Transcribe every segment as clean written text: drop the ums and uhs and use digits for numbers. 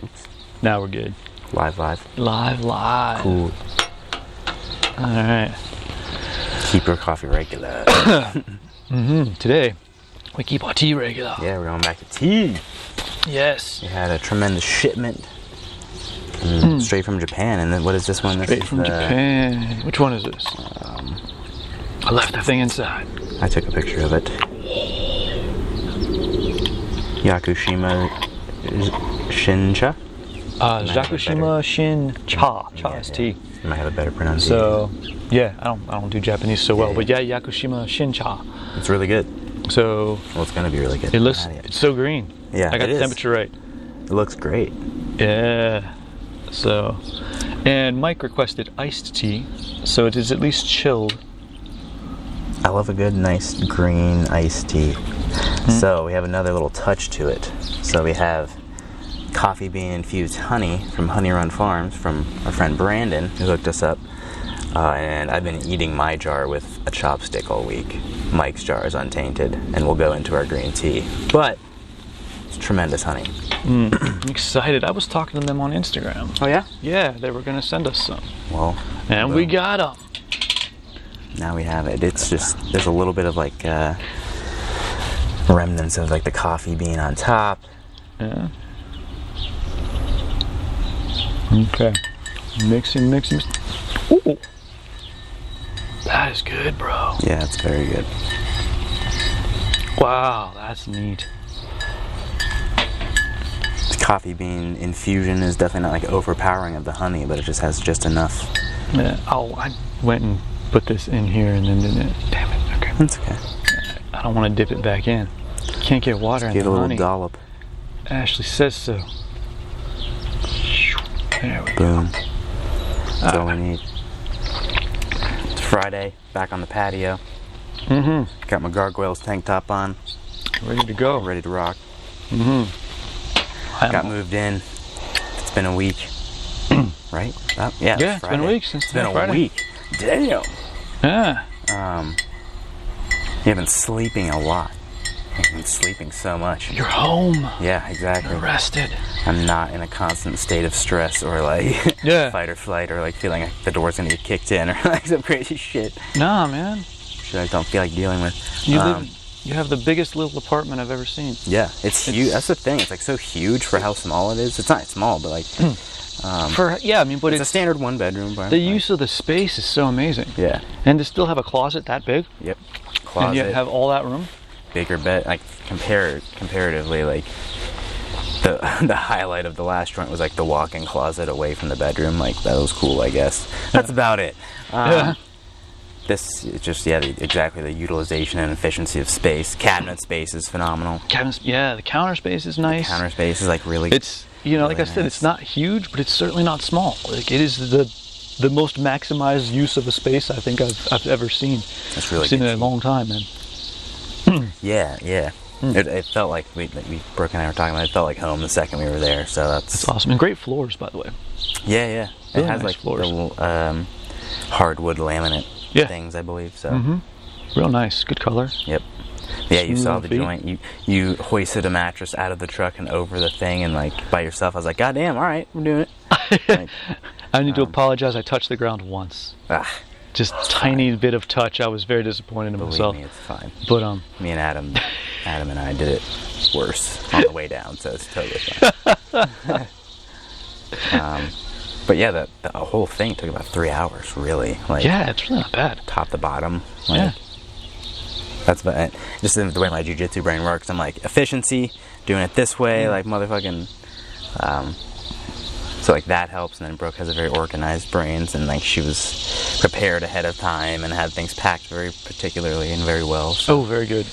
Oops. Now we're good. Live. Live. Cool. All right. Keep your coffee regular. Today, we keep our tea regular. Yeah, we're going back to tea. Yes. We had a tremendous shipment straight from Japan. And then what is this one? Straight from Japan. Which one is this? I left the thing inside. I took a picture of it. Yakushima Shincha. Yakushima Shincha. Cha is tea. You might have a better pronunciation. So, yeah, I don't do Japanese so well, but yeah, Yakushima Shincha. It's really good. So, well, it's gonna be really good. It's so green. Yeah, I got the temperature right. It looks great. Yeah. So, and Mike requested iced tea, so it is at least chilled. I love a good, nice green iced tea. So we have another little touch to it. So we have coffee bean infused honey from Honeyrun Farms from our friend Brandon, who hooked us up. And I've been eating my jar with a chopstick all week. Mike's jar is untainted, and we'll go into our green tea. But it's tremendous honey. I'm excited. I was talking to them on Instagram. Oh yeah? Yeah, they were going to send us some. Well, and we got them. Now we have it. It's just, there's a little bit of like remnants of like the coffee bean on top. Yeah. Okay. Mixing. Ooh. That is good, bro. Yeah, it's very good. Wow, that's neat. The coffee bean infusion is definitely not like overpowering of the honey, but it just has just enough. Yeah. Oh, I went and put this in here and then didn't. Damn it. Okay. That's okay. I don't want to dip it back in. Can't get water in the honey. Get a little dollop. Ashley says so. There we Boom. That's all we need. It's Friday, back on the patio. Got my gargoyles tank top on. Ready to go. Ready to rock. Got moved in. It's been a week. Right? Yeah, it's been a week since it's been Friday. A week. Damn. Yeah. You've been sleeping a lot. I've been sleeping so much. You're home. Yeah, exactly. You're rested. I'm not in a constant state of stress or like fight or flight or like feeling like the door's gonna get kicked in or like some crazy shit. Nah, man. Shit I don't feel like dealing with. You have the biggest little apartment I've ever seen. Yeah, it's huge. That's the thing. It's like so huge for how small it is. It's not small, but like. But it's a standard one bedroom. The use of the space is so amazing. Yeah. And to still have a closet that big. Yep. Closet. And yet have all that room. Bigger bed, like comparatively, like the highlight of the last joint was like the walk-in closet away from the bedroom. Like that was cool, I guess. That's about it. This is just exactly the utilization and efficiency of space. Cabinet space is phenomenal. The counter space is nice. The counter space is like really. It's really like I said, it's not huge, but it's certainly not small. Like it is the most maximized use of a space I think I've ever seen. That's really. I've seen it in a long time, man. Yeah. It felt like Brooke and I were talking about. It felt like home the second we were there. So that's awesome. And great floors, by the way. Yeah. Really it has nice like floors. The hardwood laminate things, I believe. So real nice, good color. Yep. Yeah, you saw the feet. joint. You hoisted a mattress out of the truck and over the thing, and like by yourself. I was like, God damn! All right, we're doing it. Like, I need to apologize. I touched the ground once. Just tiny bit of touch. I was very disappointed in myself. Believe me, it's fine. But me and Adam and I did it worse on the way down, so it's totally fine. But yeah, the whole thing took about 3 hours, really. Like, yeah, it's really not bad. Top to bottom. Like, that's about it. Just the way my jiu-jitsu brain works. I'm like, efficiency, doing it this way, like motherfucking. So like that helps, and then Brooke has a very organized brains, and like she was prepared ahead of time and had things packed very particularly and very well. So. Oh, very good.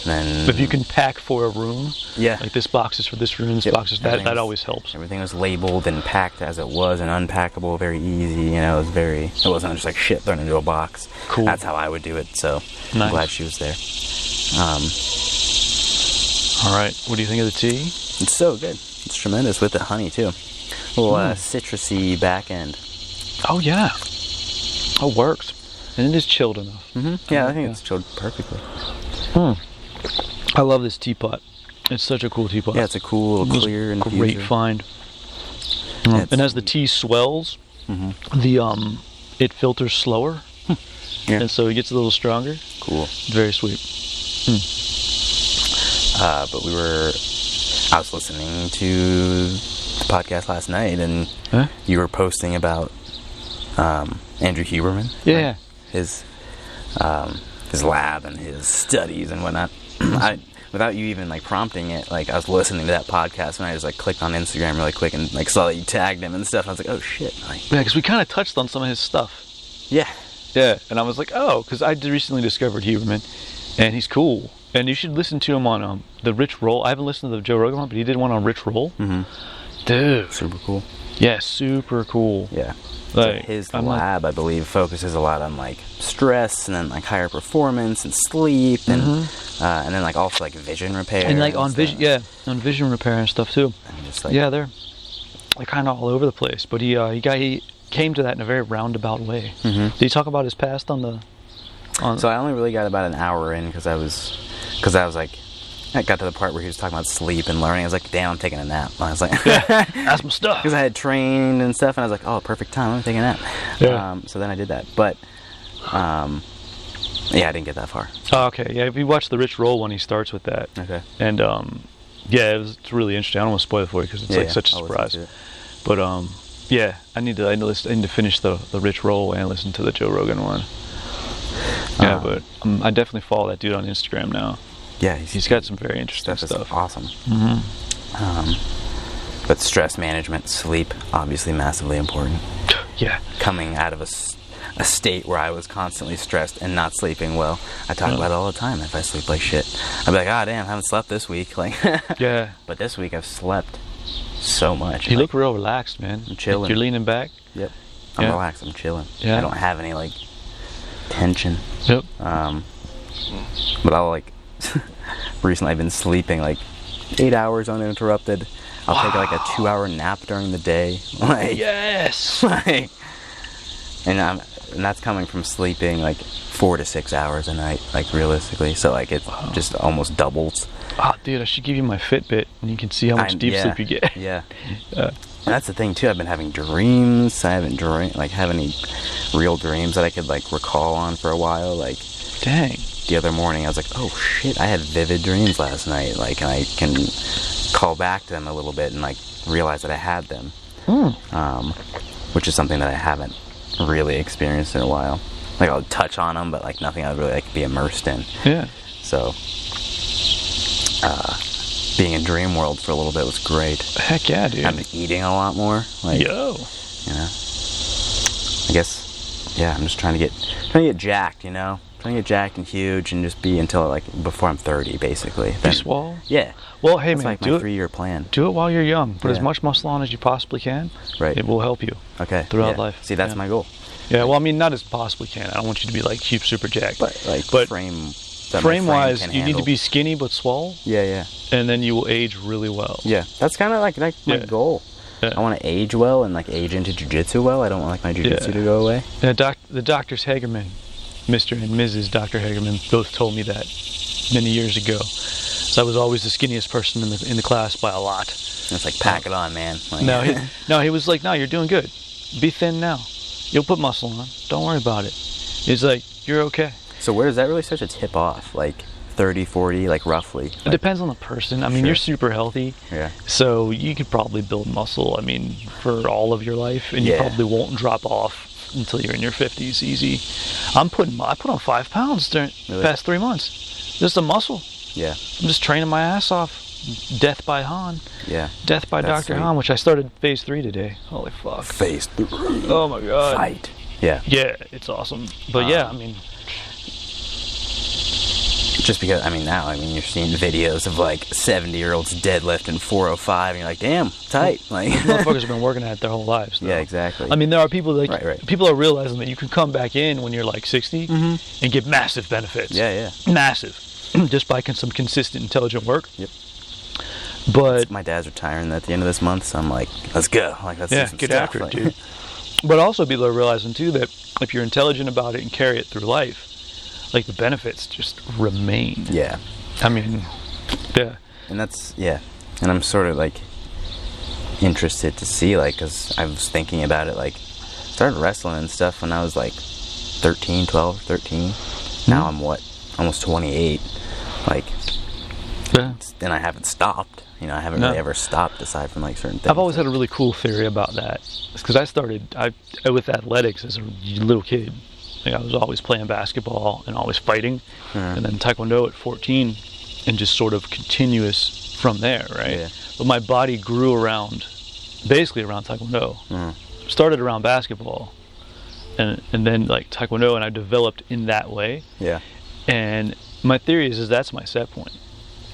Then, if you can pack for a room, yeah, like this box is for this room, this box is that always helps. Everything was labeled and packed as it was and unpackable, very easy. It wasn't just like shit thrown into a box. Cool. That's how I would do it. So nice. I'm glad she was there. All right, what do you think of the tea? It's so good. It's tremendous with the honey too. A little citrusy back end. Oh yeah. Oh, works. And it is chilled enough. Yeah, I think it's chilled perfectly. I love this teapot. It's such a cool teapot. Yeah, it's a cool, little clear, and great find. And as the tea swells, the it filters slower, and so it gets a little stronger. Cool. Very sweet. But I was listening to the podcast last night, and you were posting about Andrew Huberman. Yeah. His lab and his studies and whatnot. Without you even like prompting it, like I was listening to that podcast and I just like clicked on Instagram really quick and like saw that you tagged him and stuff. I was like, oh shit. Like, Yeah, because we kind of touched on some of his stuff. yeah. Yeah, and I was like, oh, because I recently discovered Huberman, and he's cool. And you should listen to him on the Rich Roll. I haven't listened to the Joe Rogan one, but he did one on Rich Roll. Dude. Super cool. Yeah, super cool. Yeah. Like, so his lab, I believe, focuses a lot on like stress and then like higher performance and sleep and then like also like vision repair and like on vision repair and stuff too. And just, like, they're kind of all over the place. But he came to that in a very roundabout way. Did he talk about his past on the? So I only really got about an hour in because I was like. I got to the part where he was talking about sleep and learning. I was like, damn, I'm taking a nap. I was like, that's my stuff. Because I had trained and stuff, and I was like, oh, perfect time. I'm taking a nap. Yeah. So then I did that. But, I didn't get that far. Oh, okay. Yeah, if you watch the Rich Roll one, he starts with that. Okay. And, it's really interesting. I don't want to spoil it for you because it's such a surprise. But, I need to finish the Rich Roll and listen to the Joe Rogan one. Yeah, but I definitely follow that dude on Instagram now. Yeah, he's got some very interesting stuff. Awesome. But stress management, sleep, obviously massively important. Yeah. Coming out of a state where I was constantly stressed and not sleeping well, I talk about it all the time. If I sleep like shit, I'd be like, "Ah, damn, I haven't slept this week." Like, yeah. But this week I've slept so much. You look real relaxed, man. I'm chilling. Like you're leaning back. Yep. I'm relaxed. I'm chilling. Yeah. I don't have any like tension. Yep. But I'll like. Recently I've been sleeping like 8 hours uninterrupted. I'll take like a 2-hour nap during the day. Like, yes. Like, and that's coming from sleeping like 4 to 6 hours a night, like realistically. So like it just almost doubles. Oh, dude, I should give you my Fitbit and you can see how much deep sleep you get. Yeah. And that's the thing too. I've been having dreams. I haven't have any real dreams that I could like recall on for a while. Like, dang. The other morning I was like, oh shit, I had vivid dreams last night. Like, and I can call back to them a little bit and like realize that I had them. Which is something that I haven't really experienced in a while. Like, I'll touch on them, but like nothing I'd really like be immersed in. Yeah. So, being in dream world for a little bit was great. Heck yeah, dude. I've been eating a lot more. Like, yo. You know, I guess, I'm just trying to get jacked, you know? Trying to get jacked and huge and just be until like before I'm 30, basically. Be swole? Yeah. Well, hey, that's man, like my 3-year plan. Do it while you're young. Put as much muscle on as you possibly can. Right. It will help you. Okay. Throughout life. See, that's my goal. Yeah. Well, I mean, not as possibly can. I don't want you to be like super jacked. But like frame wise, you need to be skinny but swole. Yeah. And then you will age really well. Yeah. That's kind of like my goal. Yeah. I want to age well and like age into jiu-jitsu well. I don't want like my jiu-jitsu to go away. The doctors Hagerman, Mr. and Mrs. Dr. Hagerman, both told me that many years ago. So I was always the skinniest person in the class by a lot. It's like, pack it on, man. Like, he was like, no, you're doing good. Be thin now. You'll put muscle on. Don't worry about it. He's like, you're okay. So where does that really start to tip off? Like 30, 40, like roughly? It depends on the person. I mean, you're super healthy. Yeah. So you could probably build muscle, I mean, for all of your life. And you probably won't drop off until you're in your 50s easy. I put on 5 pounds during the past 3 months. Just a muscle. Yeah. I'm just training my ass off. Death by Han. Yeah. Death by Dr. Han, which I started phase 3 today. Holy fuck. Phase 3. Oh my god. Fight. Yeah. Yeah, it's awesome. But yeah, I mean, just because, you're seeing videos of like 70-year-olds deadlifting 405 and you're like, damn, tight. Like, motherfuckers have been working at it their whole lives. Though. Yeah, exactly. I mean, there are people like, right. People are realizing that you can come back in when you're like 60 and get massive benefits. Yeah. Massive. Just by some consistent, intelligent work. Yep. But my dad's retiring at the end of this month, so I'm like, let's go. Like, let's do some get stuff. after it, dude. But also people are realizing too that if you're intelligent about it and carry it through life, like the benefits just remain. Yeah. I mean, yeah. And that's, and I'm sort of like, interested to see, like, because I was thinking about it, like, started wrestling and stuff when I was like 13. Now I'm almost 28, like, and I haven't stopped. You know, I haven't really ever stopped aside from like certain things. I've always had a really cool theory about that. Because I started with athletics as a little kid. Like, I was always playing basketball and always fighting, and then Taekwondo at 14, and just sort of continuous from there, right? Yeah. But my body grew basically around Taekwondo. Started around basketball, and then like Taekwondo, and I developed in that way. Yeah. And my theory is that's my set point.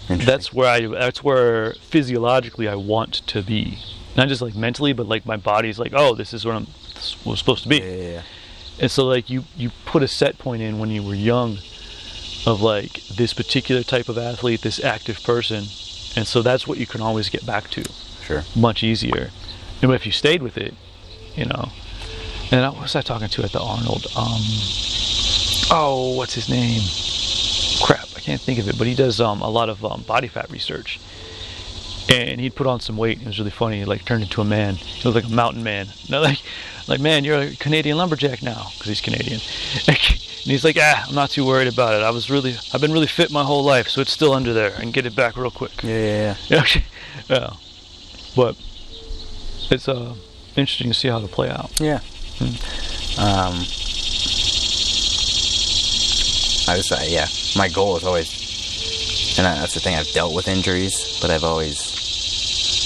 That's where physiologically I want to be, not just like mentally, but like my body's like, oh, this is what was supposed to be. Yeah. And so like you put a set point in when you were young of like this particular type of athlete, this active person, and so that's what you can always get back to. Sure. Much easier. And if you stayed with it, you know. And what was I talking to at the Arnold? What's his name? Crap, I can't think of it, but he does a lot of body fat research, and he'd put on some weight. It was really funny. He like turned into a man. He looked like a mountain man. No, like man, you're a Canadian lumberjack now, because he's Canadian. And he's like, I'm not too worried about it. I've been really fit my whole life, so it's still under there. I can get it back real quick. Yeah. But it's interesting to see how it'll play out. Yeah. My goal is always, and that's the thing, I've dealt with injuries, but I've always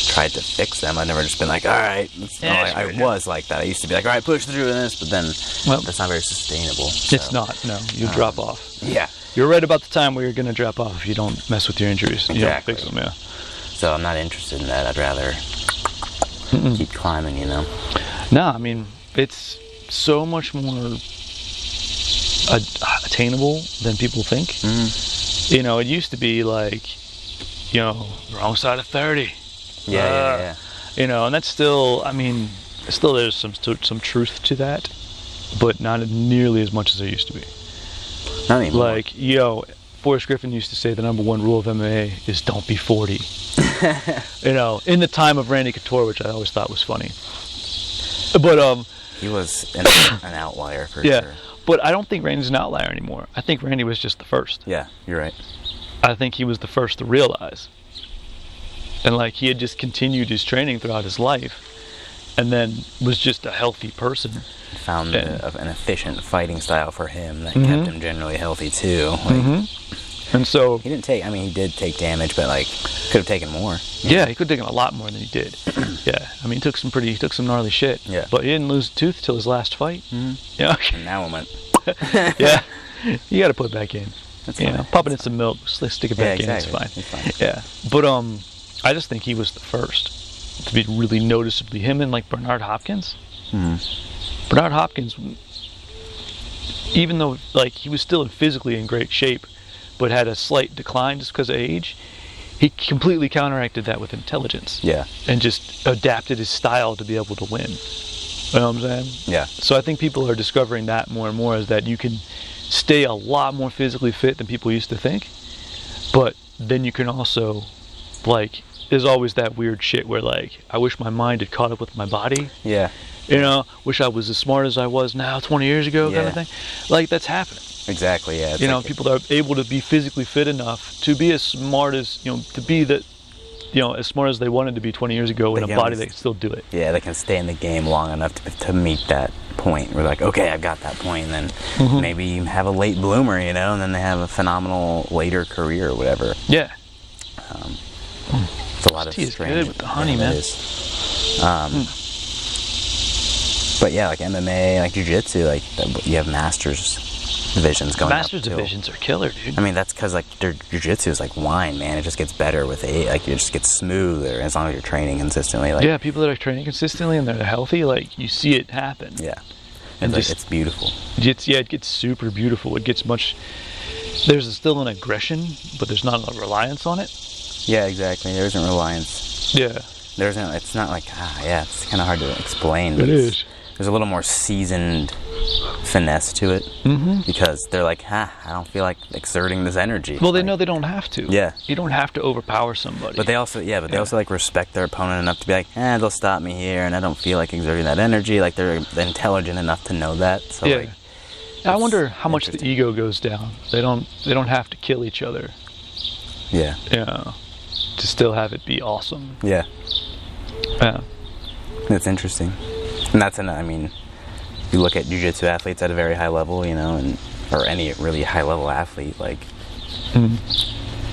tried to fix them. I've never just been like, all right. I was like that. I used to be like, all right, push through this, but then that's not very sustainable. So. It's not, no. You drop off. Yeah. You're right about the time where you're going to drop off if you don't mess with your injuries. Exactly. You don't fix them, yeah. So I'm not interested in that. I'd rather keep climbing, you know? No, I mean, it's so much more attainable than people think. You know, it used to be like, you know, wrong side of 30. Yeah. You know, and that's still, I mean, still there's some truth to that, but not nearly as much as there used to be. Not anymore. Like, Forrest Griffin used to say the number one rule of MMA is don't be 40. You know, in the time of Randy Couture, which I always thought was funny. But he was an outlier for sure. But I don't think Randy's an outlier anymore. I think Randy was just the first. Yeah, you're right. I think he was the first to realize. And like he had just continued his training throughout his life, and then was just a healthy person. Found an efficient fighting style for him that kept him generally healthy too. Like, and so he didn't take. I mean, he did take damage, but like could have taken more. Yeah, he could have taken a lot more than he did. Yeah, I mean, he took some gnarly shit. Yeah, but he didn't lose a tooth till his last fight. Yeah, and now it went. Yeah, you got to put it back in. That's fine. Pop it in some milk, stick it back in. It's fine. Yeah, but I just think he was the first to be really noticeably him and like Bernard Hopkins. Bernard Hopkins, even though like he was still physically in great shape, but had a slight decline just because of age, he completely counteracted that with intelligence. Yeah. And just adapted his style to be able to win. You know what I'm saying? Yeah. So I think people are discovering that more and more, is that you can stay a lot more physically fit than people used to think, but then you can also, like, there's always that weird shit where like, I wish my mind had caught up with my body. Yeah. You know, wish I was as smart as I was now 20 years ago, kind of thing. Like, that's happening. Exactly, yeah. You know, people are able to be physically fit enough to be as smart as, to be that, as smart as they wanted to be 20 years ago in a body that can still do it. Yeah, they can stay in the game long enough to meet that point. We're like, okay, I've got that point, and then maybe have a late bloomer, and then they have a phenomenal later career or whatever. Yeah. It's a lot of tea is good with the honey, man. But yeah, like MMA, like jiu-jitsu, like you have masters divisions going Masters divisions are killer, dude. I mean, that's because like their jiu-jitsu is like wine, man. It just gets better with age. Like, it just gets smoother as long as you're training consistently. Like, yeah, people that are training consistently and they're healthy, like, you see it happen. Yeah. And like, it's beautiful. It gets super beautiful. It gets much... There's still an aggression, but there's not a reliance on it. Yeah, exactly. There isn't reliance. Yeah. It's not like, it's kind of hard to explain. But it is. There's a little more seasoned finesse to it, because they're like, I don't feel like exerting this energy. Well, they know they don't have to. Yeah. You don't have to overpower somebody. But they also, they also like respect their opponent enough to be like, they'll stop me here, and I don't feel like exerting that energy. Like they're intelligent enough to know that. So like, I wonder how much the ego goes down. They don't have to kill each other. Yeah. Yeah. To still have it be awesome. Yeah. Yeah. That's interesting. And that's you look at jiu-jitsu athletes at a very high level, or any really high level athlete, like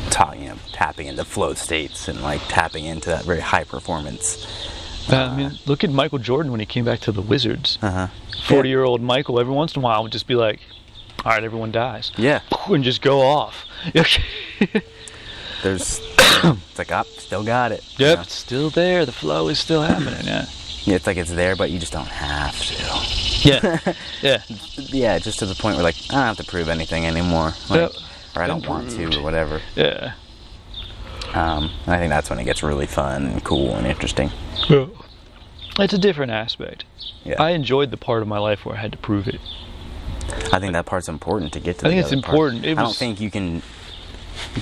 tapping into flow states and like tapping into that very high performance. Look at Michael Jordan when he came back to the Wizards. 40-year-old Michael, every once in a while would just be like, all right, everyone dies. Yeah. And just go off. It's like, still got it. Yep, it's still there. The flow is still happening, yeah. Yeah, it's like it's there, but you just don't have to. Yeah. Yeah. Yeah, just to the point where, like, I don't have to prove anything anymore. Like, or I don't want to, or whatever. Yeah. And I think that's when it gets really fun and cool and interesting. Yeah. It's a different aspect. Yeah. I enjoyed the part of my life where I had to prove it. I think that part's important to get to. I think it's important. I don't think you can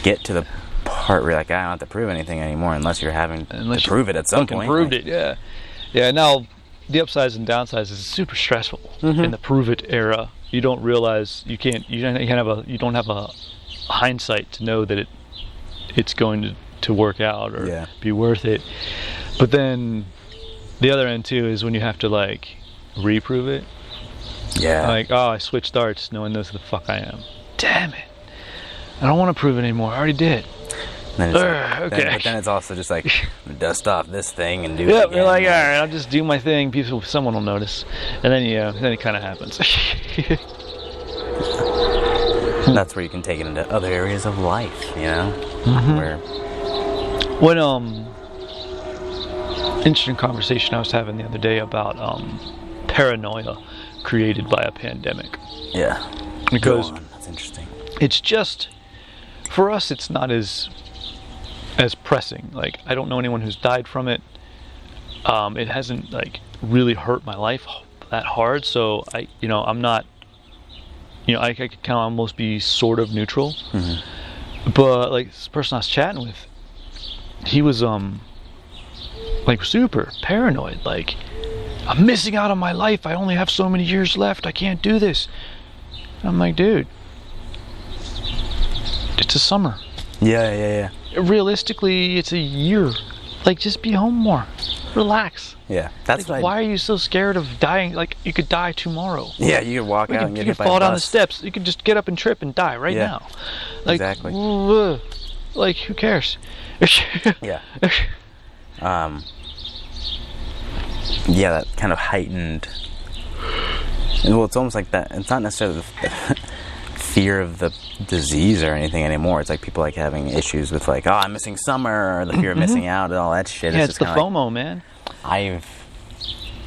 get to the part where you're like, I don't have to prove anything anymore unless you're having to prove it at some point. Proved it, yeah. Yeah, now the upsides and downsides is super stressful in the prove it era. You don't realize you don't have a hindsight to know that it's going to work out or be worth it. But then the other end too is when you have to like reprove it. Yeah. Like, I switched darts, no one knows who the fuck I am. Damn it. I don't want to prove it anymore. I already did. Then but then it's also just like, dust off this thing and do it again. You're like, all right, I'll just do my thing. Someone will notice. And then, then it kind of happens. That's where you can take it into other areas of life, Interesting conversation I was having the other day about paranoia created by a pandemic. Yeah. Because that's interesting. It's just, for us, it's not as pressing. Like, I don't know anyone who's died from it. It hasn't like really hurt my life that hard. So I'm not, I could kind of almost be sort of neutral. But like this person I was chatting with, he was like super paranoid. Like, I'm missing out on my life. I only have so many years left. I can't do this. And I'm like, dude, it's a summer. Yeah. Realistically, it's a year. Like, just be home more. Relax. Yeah, that's like, why are you so scared of dying? Like, you could die tomorrow. Yeah, you could walk out and get hit by a bus. You could fall down the steps. You could just get up and trip and die right now. Like, exactly. Like, who cares? Yeah. Yeah, that kind of heightened. And well, it's almost like that. It's not necessarily the fear of the disease or anything anymore. It's like people like having issues with like, I'm missing summer, or the fear of missing out, and all that shit. Yeah, it's the FOMO, man. I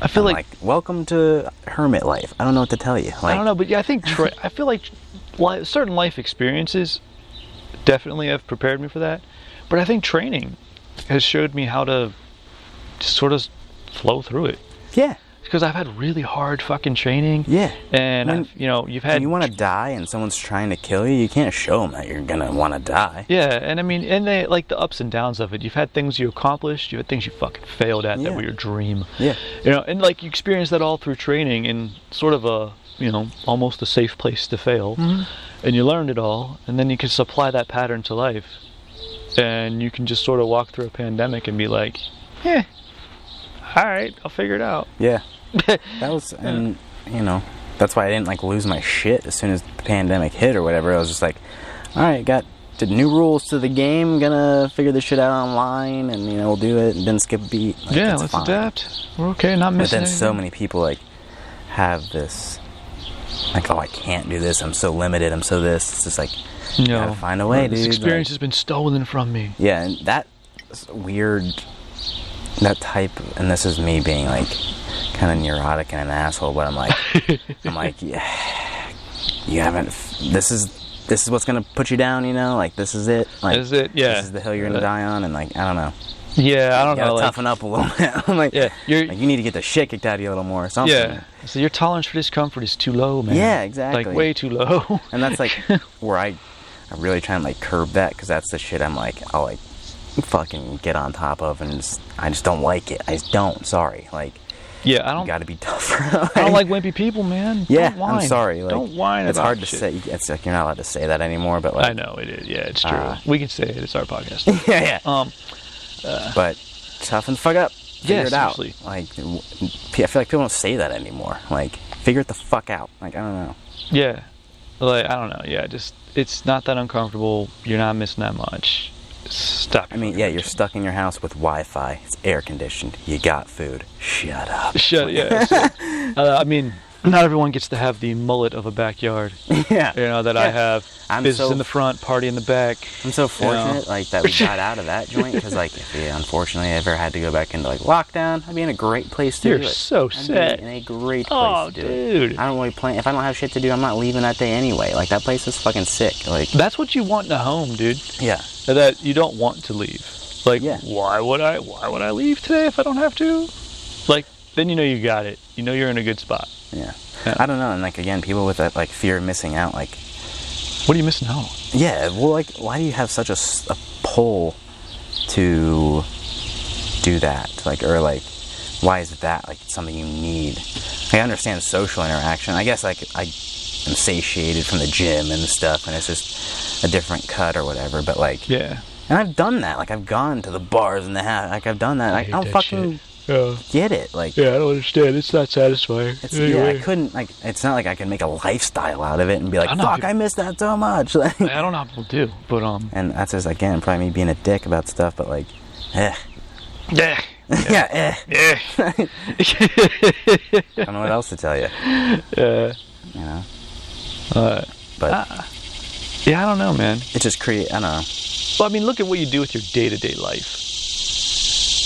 feel like welcome to hermit life. I don't know what to tell you. Like, I don't know, but yeah, I think I feel like certain life experiences definitely have prepared me for that. But I think training has showed me how to just sort of flow through it. Yeah. Because I've had really hard fucking training. Yeah. And you've had. When you want to die and someone's trying to kill you, you can't show them that you're gonna want to die. Yeah, and and they like the ups and downs of it. You've had things you accomplished. You had things you fucking failed at that were your dream. Yeah. And like you experience that all through training in sort of a almost a safe place to fail, and you learned it all, and then you can supply that pattern to life, and you can just sort of walk through a pandemic and be like, all right, I'll figure it out. Yeah. That was, and that's why I didn't like lose my shit as soon as the pandemic hit or whatever. I was just like, all right, got the new rules to the game, gonna figure this shit out online, and we'll do it, and then skip a beat. Like, let's adapt. We're okay, not missing. But then so many people like have this, like, I can't do this. I'm so limited. I'm so this. It's just like, you gotta find a way, dude. This experience has been stolen from me. Yeah, and that weird. That type, and this is me being like kind of neurotic and an asshole, but I'm like, yeah, you haven't. This is what's gonna put you down, like this is it. Like, this is it. Yeah. This is the hill you're gonna die on, and like I don't know. Yeah, I don't you gotta know. toughen up a little bit. I'm like, yeah, you need to get the shit kicked out of you a little more or something. Yeah. So your tolerance for discomfort is too low, man. Yeah, exactly. Like way too low. And that's like where I really try and like curb that, because that's the shit I'll like fucking get on top of, and I just don't like it. I just don't. Sorry. Like, yeah, I don't. You gotta be tougher. I don't like wimpy people, man. Yeah, don't whine. I'm sorry. Like, don't whine. It's about hard to shit. say. It's like you're not allowed to say that anymore. But like, I know it is. Yeah, it's true. We can say it. It's our podcast. yeah. But toughen the fuck up. Figure it out. Seriously. Like, I feel like people don't say that anymore. Like, figure it the fuck out. Like, I don't know. Yeah. Like, I don't know. Yeah, just it's not that uncomfortable. You're not missing that much. Stop. I mean, yeah, you're stuck in your house with Wi-Fi. It's air conditioned. You got food. Shut up. Yeah. I mean, not everyone gets to have the mullet of a backyard. Yeah. You know, that I have. Business in the front, party in the back. I'm so fortunate, like, that we got out of that joint, because, like, if we unfortunately ever had to go back into, like, lockdown, I'd be in a great place to do it. You're so sad. In a great place to do it. Dude. I don't really plan. If I don't have shit to do, I'm not leaving that day anyway. Like, that place is fucking sick. Like, that's what you want in a home, dude. Yeah. That you don't want to leave. Like, yeah. Why would I leave today if I don't have to? Like, then you know you got it. You know you're in a good spot. Yeah. I don't know. And, like, again, people with that, like, fear of missing out, like, what are you missing out? Yeah, well, like, why do you have such a pull to do that? Like, or, like, why is that, like, something you need? I understand social interaction. I guess, like, I am satiated from the gym and stuff, and it's just a different cut or whatever, but, like... Yeah. And I've done that. Like, I've gone to the bars and the hat. Like, I've done that. I don't fucking... get it. Like, yeah, I don't understand. It's not satisfying. Yeah, I couldn't, like, it's not like I can make a lifestyle out of it and be like, fuck, I miss that so much. Like, I don't know how people do, but and that's just, again, probably me being a dick about stuff, but like, Yeah. Yeah. I don't know what else to tell you. Yeah. You know. But yeah, I don't know, man. It just I don't know. Well, I mean, look at what you do with your day-to-day life.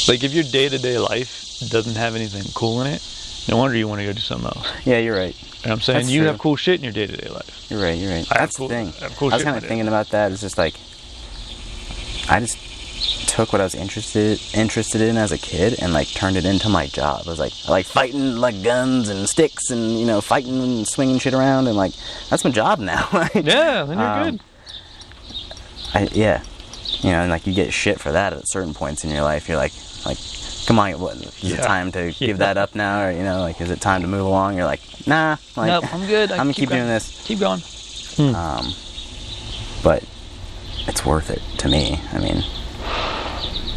Like, if your day-to-day life doesn't have anything cool in it, no wonder you want to go do something else. Yeah, you're right. You know what I'm saying? That's you true. have cool shit in your day-to-day life. You're right. That's the thing. I was kind of thinking about that. It's just like, I just took what I was interested in as a kid and, like, turned it into my job. I was like, I like fighting, like, guns and sticks and, you know, fighting and swinging shit around, and, like, that's my job now. Yeah, then you're good. Yeah. You know, and, like, you get shit for that at certain points in your life. You're like, come on, is it time to give that up now? Or, you know, like, is it time to move along? You're like, nah. Like, nope, I'm good. I'm going to keep doing this. Keep going. But it's worth it to me. I mean,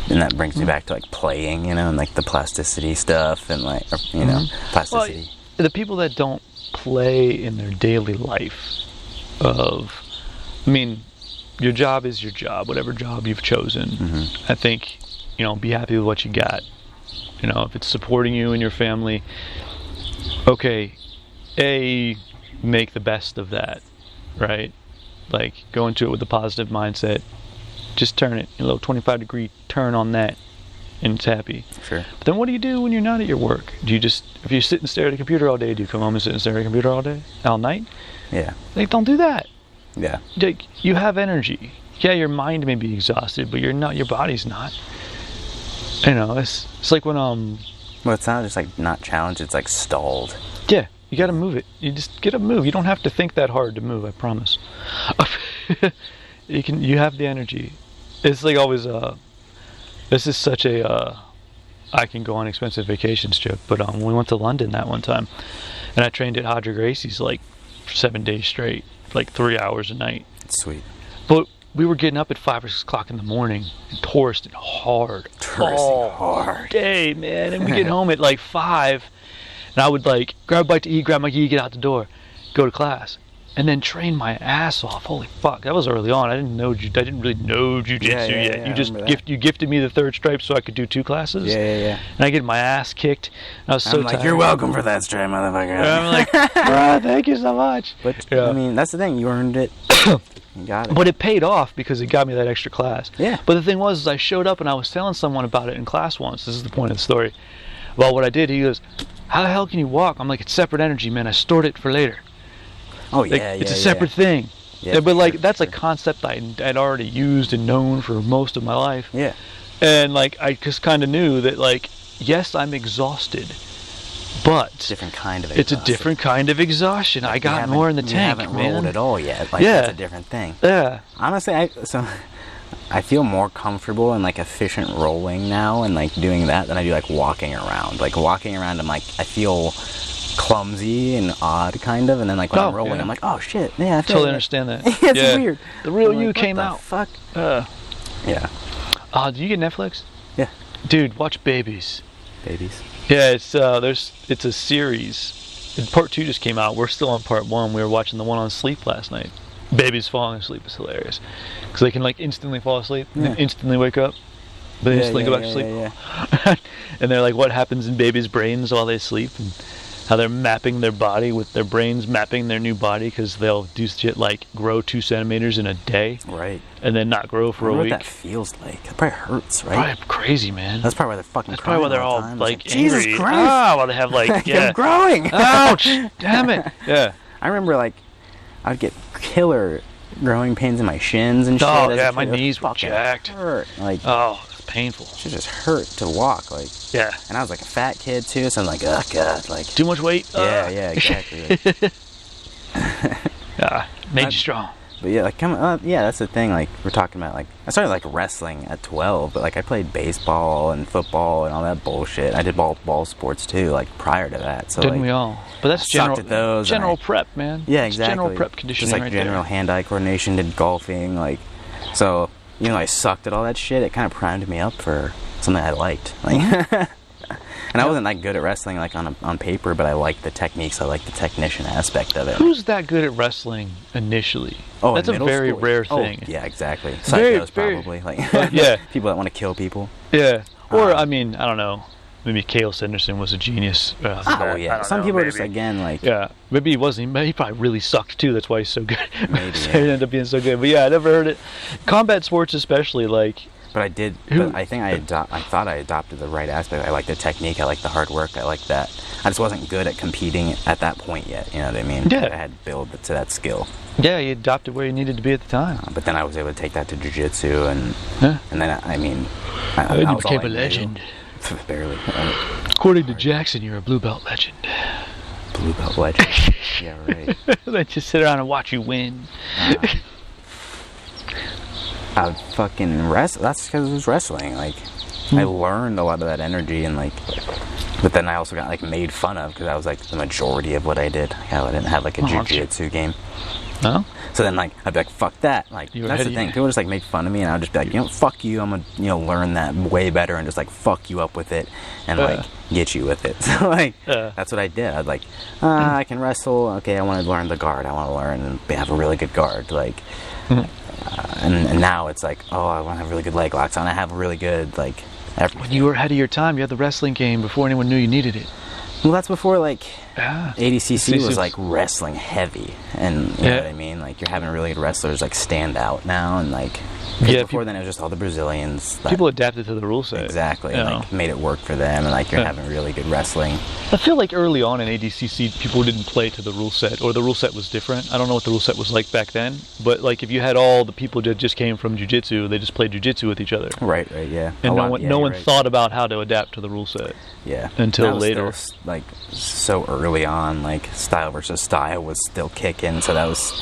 and that brings me back to, like, playing, you know, and, like, the plasticity stuff and, like, you know, plasticity. Well, the people that don't play in their daily life I mean, your job is your job, whatever job you've chosen. I think, you know, be happy with what you got. You know, if it's supporting you and your family, okay, make the best of that, right? Like, go into it with a positive mindset. Just turn it, a little 25-degree turn on that, and it's happy. Sure. But then what do you do when you're not at your work? Do you just, if you sit and stare at a computer all day, do you come home and sit and stare at a computer all night? Yeah. Like, don't do that. Yeah. Like, you have energy. Yeah, your mind may be exhausted, but you're not. Your body's not. You know, it's like when Well, it's not just like not challenged. It's like stalled. Yeah, you got to move it. You just get up, move. You don't have to think that hard to move. I promise. You have the energy. It's like always. This is such a. I can go on expensive vacations joke, but we went to London that one time, and I trained at Hodger Gracie's like for 7 days straight, like 3 hours a night. Sweet. But we were getting up at 5 or 6 o'clock in the morning and touristing hard. Hard. Day, man. And we get home at like 5, and I would like grab a bite to eat, grab my key, get out the door, go to class, and then train my ass off. Holy fuck, that was early on. I didn't really know jiu-jitsu yet. You gifted me the 3rd stripe so I could do 2 classes. Yeah. And I get my ass kicked. And I was so tired. You're welcome for that stripe, motherfucker. And I'm like, bro, thank you so much. But I mean, that's the thing. You earned it. You got it. But it paid off because it got me that extra class. Yeah. But the thing was, is I showed up and I was telling someone about it in class once. This is the point of the story. Well, what I did, he goes, how the hell can you walk? I'm like, it's separate energy, man. I stored it for later. Oh, like, it's a separate thing. Yeah, but like that's a concept I'd already used and known for most of my life. Yeah. And like I just kind of knew that like, yes, I'm exhausted, but different kind of exhaustion. It's a different kind of exhaustion. Like I got more in the tank, man. You haven't rolled at all yet. Like, yeah, that's a different thing. Yeah. Honestly, I feel more comfortable in like efficient rolling now and like doing that than I do like walking around. Like walking around, I'm like I feel clumsy and odd kind of, and then like when I'm rolling, I'm like, oh shit, yeah, I totally understand that. It's weird. The real I'm you like, came what the out. Fuck. Yeah. Do you get Netflix? Yeah. Dude, watch Babies. Babies. Yeah, it's a series. And part 2 just came out. We're still on part 1. We were watching the one on sleep last night. Babies falling asleep is hilarious because they can like instantly fall asleep and then instantly wake up, but instantly go back to sleep. Yeah. And they're like, what happens in babies' brains while they sleep, and how they're mapping their body with their brains mapping their new body because they'll do shit like grow 2 centimeters in a day, right, and then not grow for a week. What that feels like? That probably hurts, right? Probably crazy, man. That's probably why they're fucking. That's probably why they're all like Jesus angry. Christ! While they have like I'm growing. Ouch! Damn it! Yeah. I remember like I'd get killer growing pains in my shins and shit. Oh yeah, my knees were jacked. Hurt. Like it's painful. It just hurt to walk. Like and I was like a fat kid too, so I'm like, oh god, like too much weight. Yeah, exactly. Made you strong. But yeah, like that's the thing. Like we're talking about, like I started like wrestling at 12, but like I played baseball and football and all that bullshit. I did ball sports too, like prior to that. So didn't like, we all? But that's general prep, man. Yeah, exactly. General prep conditioning, just like general hand-eye coordination. Did golfing, like so. I sucked at all that shit. It kind of primed me up for something I liked. Like. And I wasn't that good at wrestling, like on paper, but I liked the techniques. I liked the technician aspect of it. Who's that good at wrestling initially? Oh, that's a very rare thing. Oh, yeah, exactly. Psychos, probably. Like, people that want to kill people. Yeah. Or I mean, I don't know. Maybe Cale Sanderson was a genius. Some people are just again like. Yeah. Maybe he wasn't. He probably really sucked too. That's why he's so good. Maybe. He ended up being so good. But yeah, I never heard it. Combat sports, especially like. But I did. But I think I thought I adopted the right aspect. I like the technique. I like the hard work. I like that. I just wasn't good at competing at that point yet. You know what I mean? Yeah. I had to build to that skill. Yeah, you adopted where you needed to be at the time. But then I was able to take that to jiu-jitsu, and then I you became a legend. Barely. According to Jackson, you're a blue belt legend. Blue belt legend. Yeah, right. They just sit around and watch you win. I would fucking wrestle. That's because it was wrestling. Like, I learned a lot of that energy, and like, but then I also got like made fun of because that was like the majority of what I did. I didn't have like a jiu-jitsu game. No. So then like I'd be like, fuck that. Like that's the thing. People just like make fun of me, and I'd just be like, fuck you. I'm gonna learn that way better, and just like fuck you up with it, and like get you with it. So like that's what I did. I'd like, I can wrestle. Okay, I want to learn the guard. I want to learn and have a really good guard. Like. And now it's like, I want to have really good leg locks. I want to have really good, like, everything. When you were ahead of your time, you had the wrestling game before anyone knew you needed it. Well, that's before, like, ADCC was, like, wrestling heavy. And, you know what I mean? Like, you're having really good wrestlers, like, stand out now. And, like, before then it was just all the Brazilians. People adapted to the rule set. Exactly. And, like, made it work for them. And, like, you're having really good wrestling. I feel like early on in ADCC, people didn't play to the rule set. Or the rule set was different. I don't know what the rule set was like back then. But, like, if you had all the people that just came from jiu-jitsu, they just played jiu-jitsu with each other. Right, yeah. And no one thought about how to adapt to the rule set. Yeah. Until later. Still, like, so early on, like, style versus style was still kicking. So that was...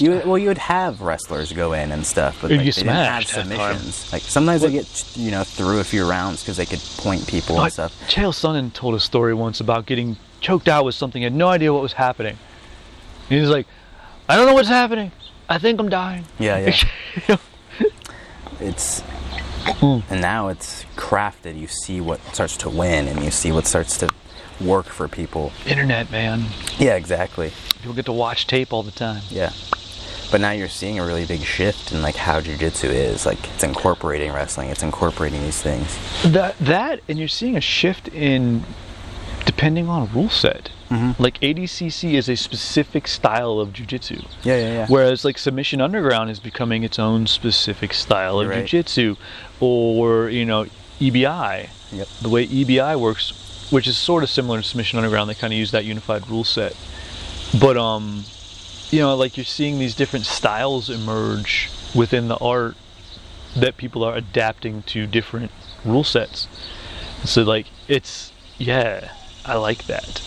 you would have wrestlers go in and stuff, but like, they didn't have submissions. Like, sometimes they get, through a few rounds because they could point people and stuff. Chael Sonnen told a story once about getting choked out with something. He had no idea what was happening. He was like, I don't know what's happening. I think I'm dying. Yeah. It's... And now it's crafted. You see what starts to win, and you see what starts to work for people. Internet, man. Yeah, exactly. People get to watch tape all the time. Yeah. But now you're seeing a really big shift in like how jiu-jitsu is. Like, it's incorporating wrestling. It's incorporating these things. That and you're seeing a shift in depending on a rule set. Mm-hmm. Like ADCC is a specific style of jiu-jitsu. Yeah. Whereas like Submission Underground is becoming its own specific style of jiu-jitsu. Or, EBI. Yep. The way EBI works, which is sort of similar to Submission Underground, they kind of use that unified rule set. But like you're seeing these different styles emerge within the art that people are adapting to different rule sets. So like I like that,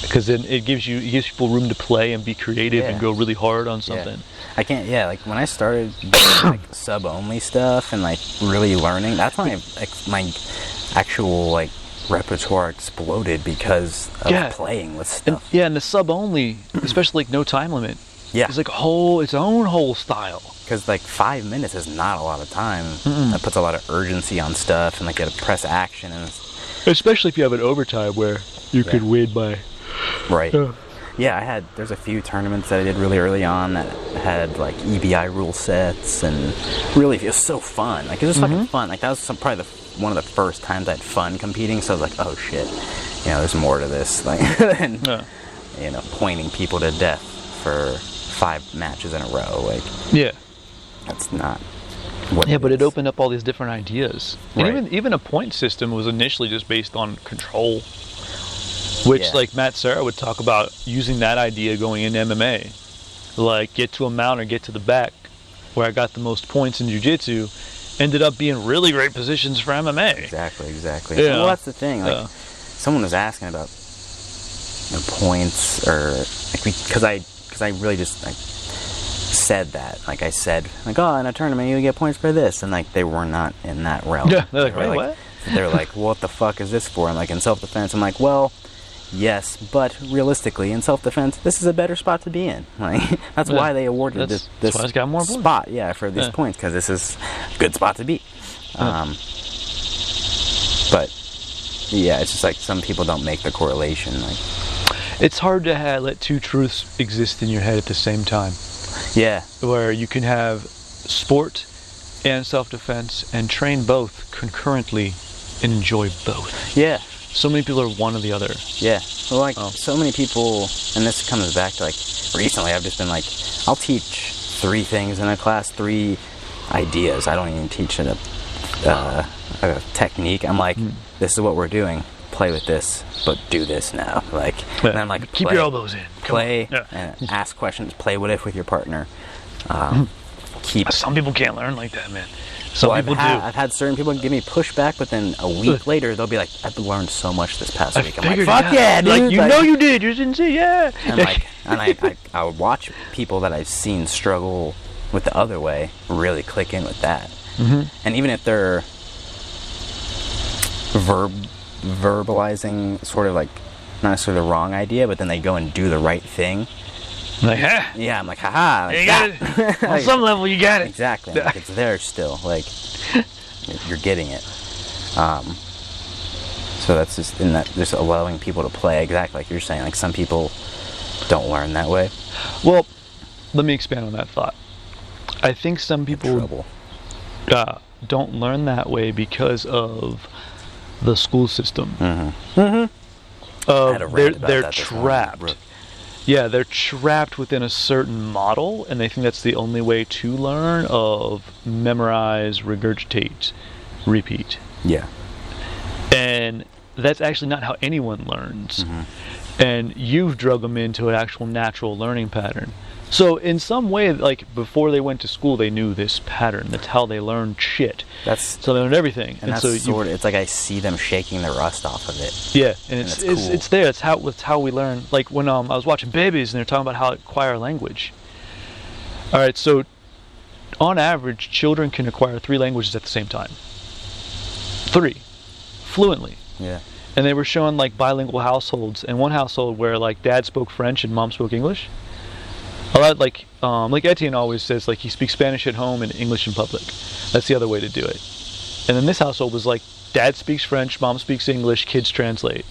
because then it gives people room to play and be creative and go really hard on something. I can't. Yeah, like when I started doing like sub only stuff and like really learning, that's when my actual like repertoire exploded because of playing with stuff. And the sub only, especially like no time limit, is like its own whole style. Because like 5 minutes is not a lot of time. That puts a lot of urgency on stuff, and like you have to press action, and especially if you have an overtime where you could win by. Right. Yeah, there's a few tournaments that I did really early on that had like EBI rule sets, and really it was so fun. Like it was fucking fun. Like that was probably one of the first times I had fun competing. So I was like, oh shit, there's more to this. Like, and pointing people to death for 5 matches in a row. Like, that's not. But it opened up all these different ideas. And even a point system was initially just based on control. Which, like Matt Serra would talk about using that idea going into MMA. Like, get to a mount or get to the back, where I got the most points in jiu-jitsu, ended up being really great positions for MMA. Exactly. Yeah. Well, that's the thing. Like, someone was asking about points, or like, because I really just like said that. Like I said, like, oh, in a tournament you get points for this, and like they were not in that realm. Yeah, they're like, wait, what? They're like, what the fuck is this for? I'm like, in self-defense. I'm like, well. Yes, but realistically, in self-defense, this is a better spot to be in. Like that's why they awarded this why it's got more spot, for these points, because this is a good spot to be. But it's just like some people don't make the correlation. Like it's hard to let two truths exist in your head at the same time. Yeah, where you can have sport and self-defense and train both concurrently and enjoy both. Yeah. So many people are one or the other. Yeah. Well, like, so many people, and this comes back to, like, recently I've just been like, I'll teach 3 things in a class, 3 ideas. I don't even teach a technique. I'm like, this is what we're doing. Play with this, but do this now. Like, and I'm like, keep your elbows in. Play, and ask questions. Play with your partner. Some people can't learn like that, man. I've had certain people give me pushback, but then a week later they'll be like, "I've learned so much this past week." I'm like, "Fuck yeah, dude!" Like, you did. You didn't see, And I would watch people that I've seen struggle with the other way really click in with that, and even if they're verbalizing sort of like not necessarily the wrong idea, but then they go and do the right thing. Like, yeah, I'm like, haha. Like, you got it. On some level, you got it. Exactly. Like, it's there still. Like, you're getting it. So that's just in that, just allowing people to play exactly like you're saying. Like, some people don't learn that way. Well, let me expand on that thought. I think some people don't learn that way because of the school system. They're trapped. Yeah, they're trapped within a certain model, and they think that's the only way to learn, of memorize, regurgitate, repeat. Yeah. And that's actually not how anyone learns. And you've drug them into an actual natural learning pattern. So in some way, like, before they went to school, they knew this pattern. That's how they learned shit. So they learned everything. And that's so it's like I see them shaking the rust off of it. Yeah, and it's cool. It's there. It's how we learn. Like when I was watching Babies, and they're talking about how to acquire language. All right, so on average, children can acquire 3 languages at the same time. 3, fluently. Yeah. And they were showing like bilingual households, and one household where like dad spoke French and mom spoke English. A lot like Etienne always says, like, he speaks Spanish at home and English in public. That's the other way to do it. And then this household was like, dad speaks French, mom speaks English, kids translate.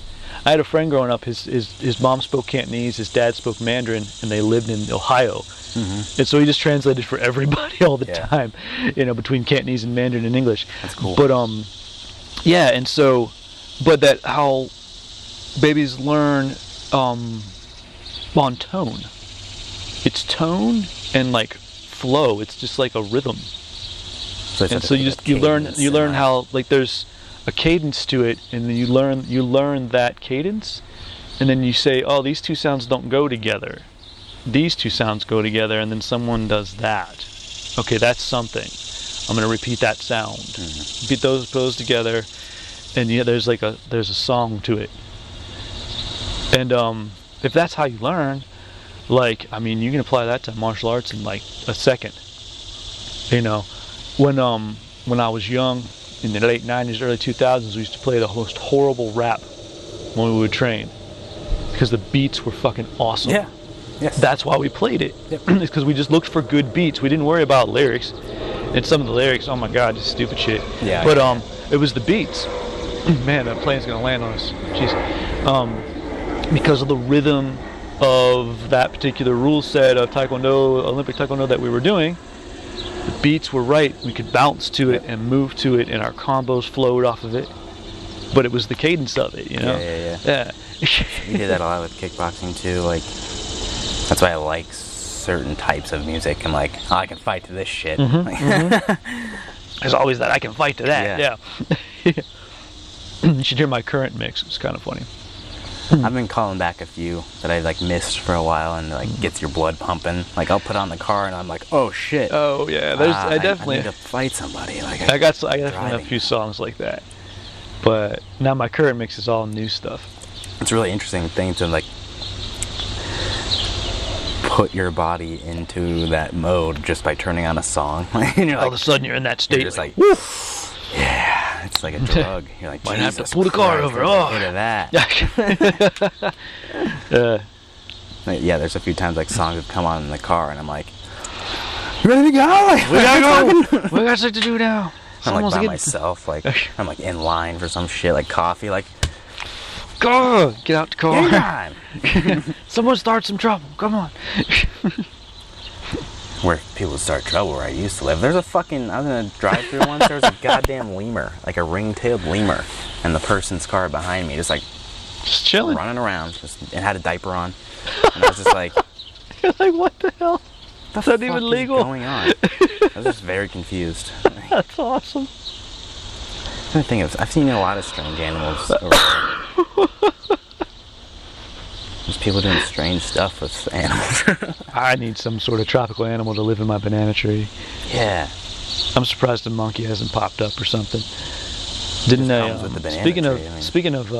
I had a friend growing up, his mom spoke Cantonese, his dad spoke Mandarin, and they lived in Ohio. And so he just translated for everybody all the time, between Cantonese and Mandarin and English. That's cool. But and so, but that how babies learn on tone. It's tone and like flow. It's just like a rhythm. So you learn how, like, there's a cadence to it, and then you learn that cadence, and then you say, oh, these 2 sounds don't go together. These 2 sounds go together, and then someone does that. Okay, that's something. I'm going to repeat that sound. Repeat those together, and there's a song to it. And if that's how you learn, like, I mean, you can apply that to martial arts in like a second. You know, when I was young, in the late 90s, early 2000s, we used to play the most horrible rap when we would train because the beats were fucking awesome. Yeah. Yes. That's why we played it. Yep. It's because we just looked for good beats. We didn't worry about lyrics. And some of the lyrics, oh my god, just stupid shit. Yeah. But it was the beats. Man, that plane's gonna land on us. Jeez. Because of the rhythm of that particular rule set of Taekwondo, Olympic Taekwondo that we were doing, the beats were right. We could bounce to it and move to it, and our combos flowed off of it. But it was the cadence of it, you know? Yeah. We did that a lot with kickboxing too. Like, that's why I like certain types of music. I'm like, oh, I can fight to this shit. There's always that I can fight to that. Yeah. You should hear my current mix. It's kind of funny. I've been calling back a few that I like missed for a while, and like gets your blood pumping. Like, I'll put on the car and I'm like, oh shit. Oh yeah, I definitely I need to fight somebody. Like, I definitely have a few songs like that. But now my current mix is all new stuff. It's a really interesting thing to like put your body into that mode just by turning on a song. And you're like, all of a sudden you're in that state. You're just like, woof. Yeah, it's like a drug. You're like, might have to pull the car over. Oh, hit of that. Yeah, there's a few times like songs have come on in the car, and I'm like, you ready to go? We gotta go. We got shit to do now. I'm like by myself, like I'm like in line for some shit, like coffee, like, go, get out the car. Time. Someone start some trouble. Come on. Where people start trouble where I used to live. There's a fucking, I was in a drive-thru once, there was a goddamn lemur, like a ring-tailed lemur, in the person's car behind me, just chilling, running around, and had a diaper on. And I was just like, you're like, what the hell? That's not even legal. What's going on? I was just very confused. That's awesome. The thing is, I've seen a lot of strange animals over there. There's people doing strange stuff with animals. I need some sort of tropical animal to live in my banana tree. Yeah. I'm surprised a monkey hasn't popped up or something. Didn't I? Speaking of,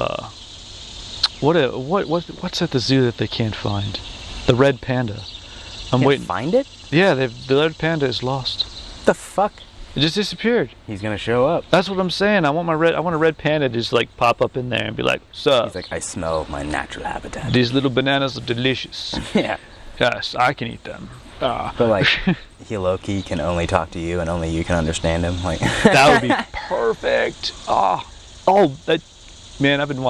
what's at the zoo that they can't find? The red panda. I'm waiting. Find it? Yeah, the red panda is lost. The fuck? It just disappeared. He's gonna show up. That's what I'm saying. I want a red panda to just like pop up in there and be like, "Sup?" He's like, I smell my natural habitat. These little bananas are delicious. Yeah. Yes, I can eat them. But like, he low-key can only talk to you, and only you can understand him. Like, that would be perfect. Man, I've been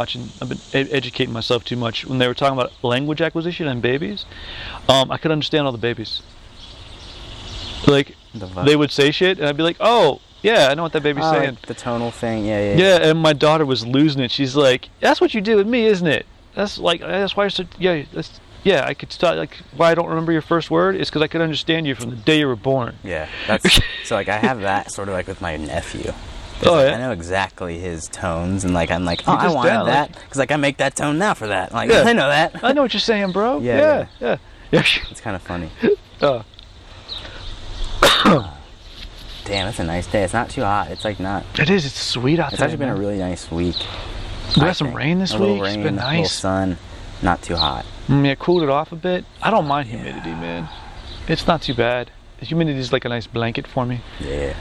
educating myself too much. When they were talking about language acquisition and babies, I could understand all the babies. Like, they would say shit, and I'd be like, oh, yeah, I know what that baby's saying. Like the tonal thing, yeah. Yeah, and my daughter was losing it. She's like, that's what you do with me, isn't it? That's why you're so, I could start, like, why I don't remember your first word is because I could understand you from the day you were born. Yeah, so, like, I have that sort of, like, with my nephew. Oh, yeah? I know exactly his tones, and, like, I'm like, oh, I wanted that. Because, like, I make that tone now for that. Like, yeah. I know that. I know what you're saying, bro. Yeah. It's kind of funny. Damn, it's a nice day. It's not too hot. It's like not. It is. It's sweet out there. It's actually been a really nice week. We got some rain this week. It's been nice. A little sun. Not too hot. Yeah, cooled it off a bit. I don't mind humidity, man. It's not too bad. The humidity is like a nice blanket for me. Yeah.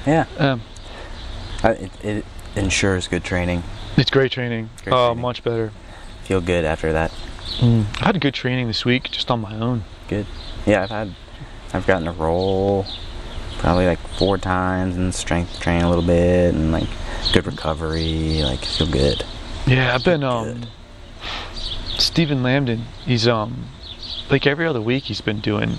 It ensures good training. It's great training. Much better. Feel good after that. I had good training this week, just on my own. Good. Yeah, I've gotten a roll probably like 4 times and strength train a little bit and like good recovery, like feel good. Yeah, I've been Stephen Lambden, he's like every other week he's been doing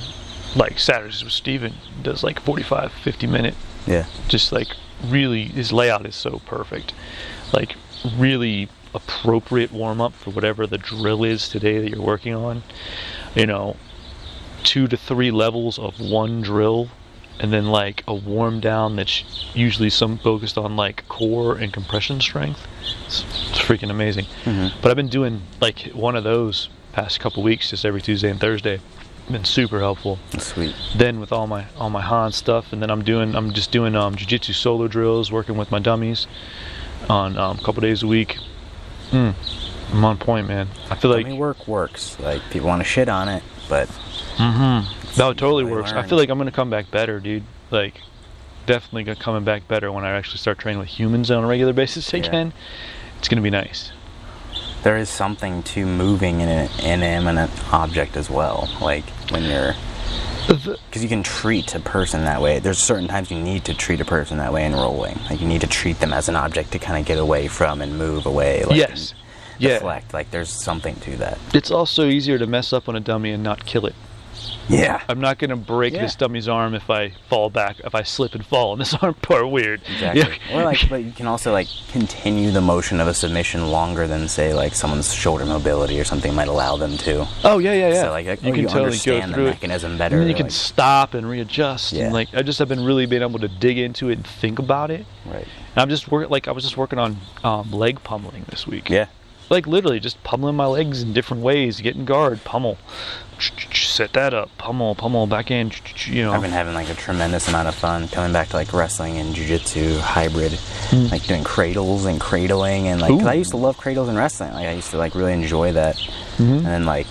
like Saturdays with Stephen, does like 45-50 minute. Yeah. Just like really, his layout is so perfect. Like really appropriate warm up for whatever the drill is today that you're working on. 2 to 3 levels of one drill, and then like a warm down that's usually some focused on like core and compression strength. It's freaking amazing. But I've been doing like one of those past couple weeks, just every Tuesday and Thursday, been super helpful. Sweet. Then with all my Han stuff, and then I'm just doing jiu-jitsu solo drills, working with my dummies on a couple days a week. I'm on point, man. I feel like dummy work works. Like, people want to shit on it, but no, it totally works. learn. I feel like I'm gonna come back better, dude. Like, definitely coming back better when I actually start training with humans on a regular basis again. It's gonna be nice. There is something to moving in an inanimate object as well. Like, when you're, because you can treat a person that way. There's certain times you need to treat a person that way in rolling. Like, you need to treat them as an object to kind of get away from and move away. Like, yes. Deflect. Like, there's something to that. It's also easier to mess up on a dummy and not kill it. Yeah. I'm not going to break this dummy's arm if I fall back, if I slip and fall, and this arm part weird. Exactly. Or like, but you can also like continue the motion of a submission longer than, say, like someone's shoulder mobility or something might allow them to. Oh yeah. So like, you can totally understand the mechanism better. And then you can stop and readjust. Yeah. And like, I just have been really being able to dig into it and think about it. Right. And I was just working on leg pummeling this week. Yeah. Like, literally just pummeling my legs in different ways, getting guard, pummel, set that up, pummel back in, you know. I've been having like a tremendous amount of fun coming back to like wrestling and jiu-jitsu hybrid, like doing cradles and cradling, and like, cause I used to love cradles in wrestling. Like, I used to like really enjoy that, and then like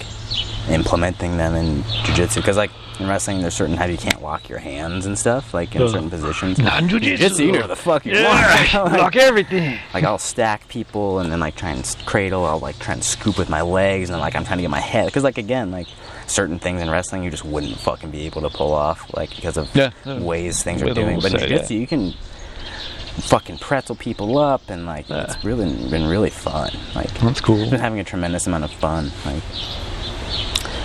implementing them in jiu-jitsu, because like in wrestling there's certain times you can't lock your hands and stuff, like in certain positions. Not in jiu-jitsu, you know what the fuck you want. like, Lock everything. Like, I'll stack people and then like try and cradle. I'll like try and scoop with my legs, and like I'm trying to get my head, because like again, like certain things in wrestling you just wouldn't fucking be able to pull off, like because of ways things are doing. But in jiu-jitsu you can fucking pretzel people up, and like it's really been really fun. Like, that's cool. I've been having a tremendous amount of fun. Like,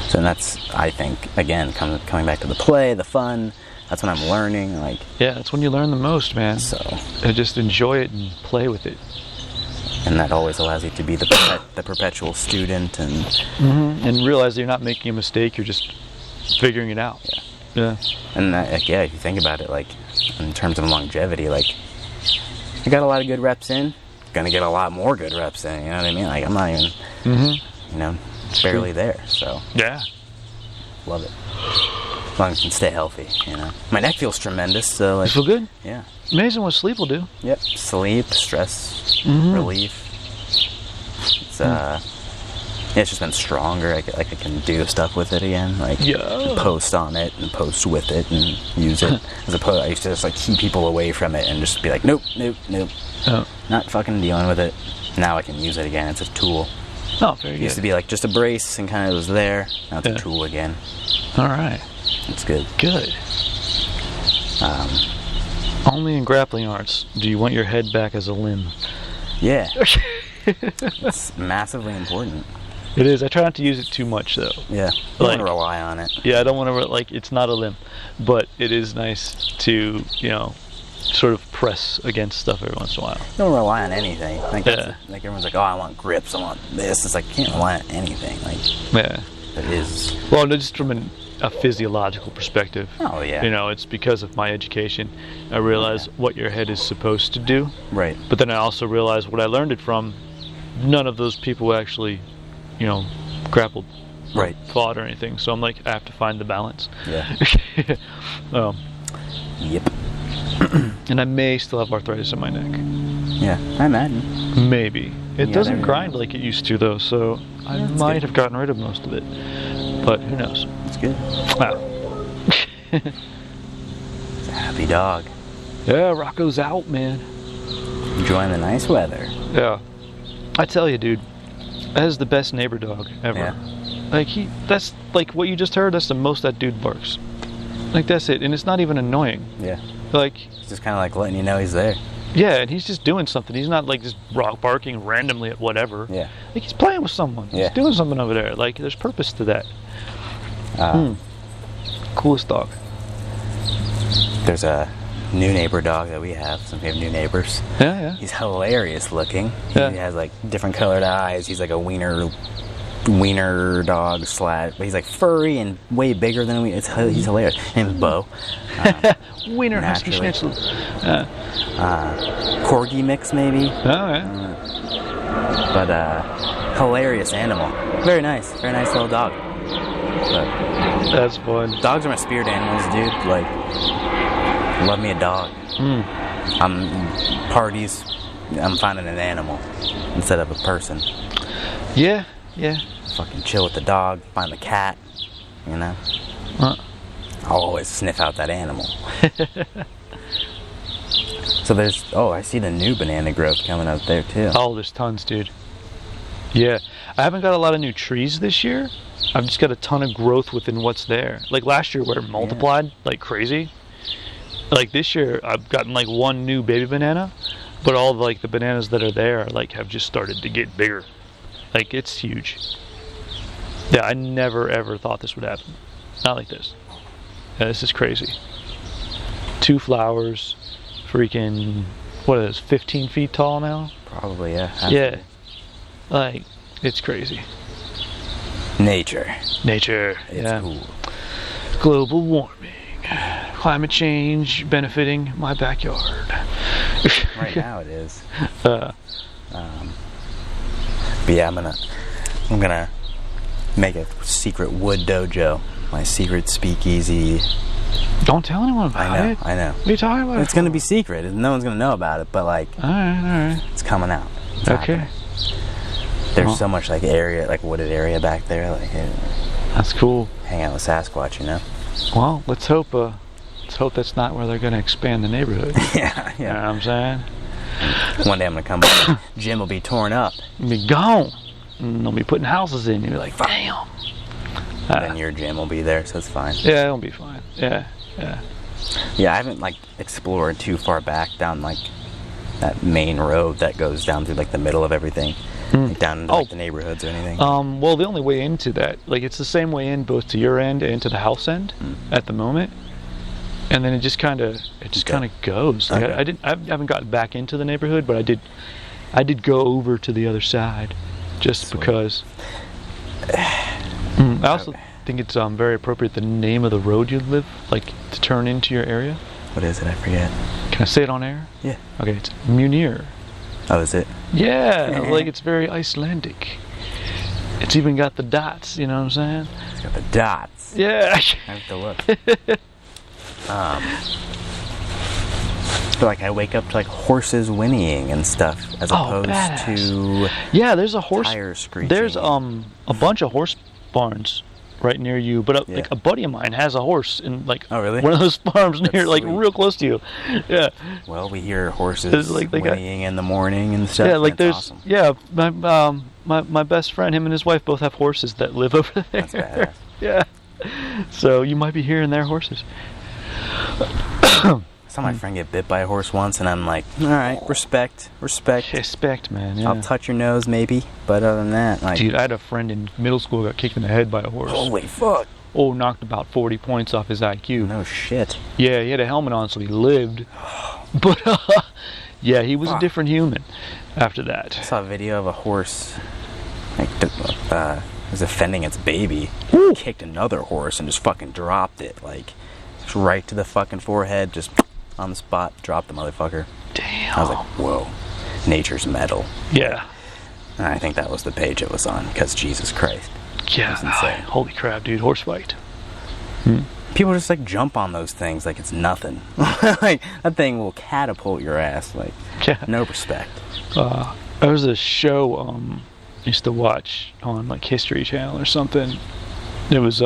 so, and that's, I think, again, coming back to the play, the fun. That's when I'm learning. Like, yeah, that's when you learn the most, man. So, and just enjoy it and play with it. And that always allows you to be the perpetual student, and and realize that you're not making a mistake. You're just figuring it out. Yeah. And if you think about it, like in terms of longevity, like I got a lot of good reps in. Gonna get a lot more good reps in. You know what I mean? Like, I'm not even, you know, barely there. So yeah, love it. As long as I can stay healthy, you know. My neck feels tremendous. So like, you feel good? Yeah. Amazing what sleep will do. Yep. Sleep, stress relief. It's it's just been stronger. I can do stuff with it again. Like, post on it and post with it and use it. As opposed, I used to just like keep people away from it and just be like, nope. Not fucking dealing with it. Now I can use it again. It's a tool. Oh, very good. It used to be like just a brace and kind of was there. Now it's a tool again. All right. It's good. Good. Only in grappling arts do you want your head back as a limb. Yeah. It's massively important. It is. I try not to use it too much, though. Yeah. You don't want to rely on it. Yeah, I don't want to, it's not a limb. But it is nice to, sort of press against stuff every once in a while. You don't rely on anything. Like, like everyone's like, oh, I want grips, I want this. It's like, you can't rely on anything. Like, it is. Well, no, just from a physiological perspective. Oh, yeah. It's because of my education. I realize what your head is supposed to do. Right. But then I also realize what I learned it from, none of those people actually, grappled. Right. Fought or anything. So I'm like, I have to find the balance. Yeah. Yep. And I may still have arthritis in my neck. Yeah, I imagine. Maybe. It doesn't grind like it used to, though, so I might have gotten rid of most of it. But who knows? It's good. Wow. It's a happy dog. Yeah, Rocco's out, man. Enjoying the nice weather. Yeah. I tell you, dude, that is the best neighbor dog ever. Yeah. That's like what you just heard, that's the most that dude barks. Like, that's it. And it's not even annoying. Yeah. Like, it's just kind of like letting you know he's there. Yeah, and he's just doing something. He's not like just barking randomly at whatever. Yeah. Like, he's playing with someone. Yeah. He's doing something over there. Like, there's purpose to that. Coolest dog. There's a new neighbor dog that we have. So we have new neighbors. Yeah. He's hilarious looking. Yeah. He has like different colored eyes. He's like a wiener dog but he's like furry and way bigger than we. He's hilarious. His name is Bo. Wiener husky schnitzel. Corgi mix maybe. Oh, But hilarious animal. Very nice little dog. But That's fun. dogs are my spirit animals, dude. Like, love me a dog. Parties, I'm finding an animal instead of a person. Yeah. Fucking chill with the dog, find the cat, you know? I'll always sniff out that animal. So I see the new banana growth coming up there too. Oh, there's tons, dude. Yeah. I haven't got a lot of new trees this year. I've just got a ton of growth within what's there. Like last year where it multiplied like crazy. Like this year I've gotten like one new baby banana, but all like the bananas that are there like have just started to get bigger. Like it's huge. Yeah, I never ever thought this would happen. Not like this. Yeah, this is crazy. 2 flowers, freaking, what is this, 15 feet tall now? Probably, yeah. Yeah. Like, it's crazy. Nature. It's cool. Global warming. Climate change benefiting my backyard. Right now it is. But yeah, I'm gonna make a secret wood dojo. My secret speakeasy. Don't tell anyone about it. I know. What are you talking about? It's gonna be secret. No one's gonna know about it. But like, all right. it's coming out. It's Okay. happening. There's so much like area, like wooded area back there. Like, that's cool. Hang out with Sasquatch, you know. Well, let's hope that's not where they're gonna expand the neighborhood. Yeah. You know what I'm saying? One day I'm gonna come back. Gym will be torn up. It'll be gone. And they'll be putting houses in. You'll be like, damn. Then your gym will be there, so it's fine. Yeah, it'll be fine. Yeah. Yeah, I haven't like explored too far back down like that main road that goes down through like the middle of everything, like, down into like, the neighborhoods or anything. Well, the only way into that, like it's the same way in both to your end and to the house end at the moment, and then it just kind of goes. Like, Okay. I haven't gotten back into the neighborhood, but I did go over to the other side, just because. I also think it's very appropriate the name of the road you live, like to turn into your area. What is it? I forget. Can I say it on air? Yeah. Okay, it's Munir. Oh, is it? Yeah, like it's very Icelandic. It's even got the dots, you know what I'm saying? It's got the dots. Yeah. I have to look. I feel like I wake up to like horses whinnying and stuff as opposed to there's a horse tires screeching. There's a bunch of horse barns right near you, but like a buddy of mine has a horse in like one of those farms near like real close to you. Yeah. Well, we hear horses like whinnying in the morning and stuff. Yeah, like there's awesome. my best friend, him and his wife both have horses that live over there. That's badass. Yeah. So you might be hearing their horses. I saw my friend get bit by a horse once, and I'm like, all right, respect, man. Yeah. I'll touch your nose maybe, but other than that, like, dude, I had a friend in middle school who got kicked in the head by a horse. Holy fuck! Oh, knocked about 40 points off his IQ. No shit. Yeah, he had a helmet on, so he lived. But yeah, he was a different human after that. I saw a video of a horse, like, was offending its baby. Kicked another horse and just fucking dropped it, like, just right to the fucking forehead, just on the spot, dropped the motherfucker. Damn. I was like, whoa, nature's metal. Yeah. And I think that was the page it was on, because Jesus Christ. Yeah. Holy crap, dude, horse fight. People just like jump on those things like it's nothing. Like, that thing will catapult your ass. Like, no respect. There was a show I used to watch on like History Channel or something. There was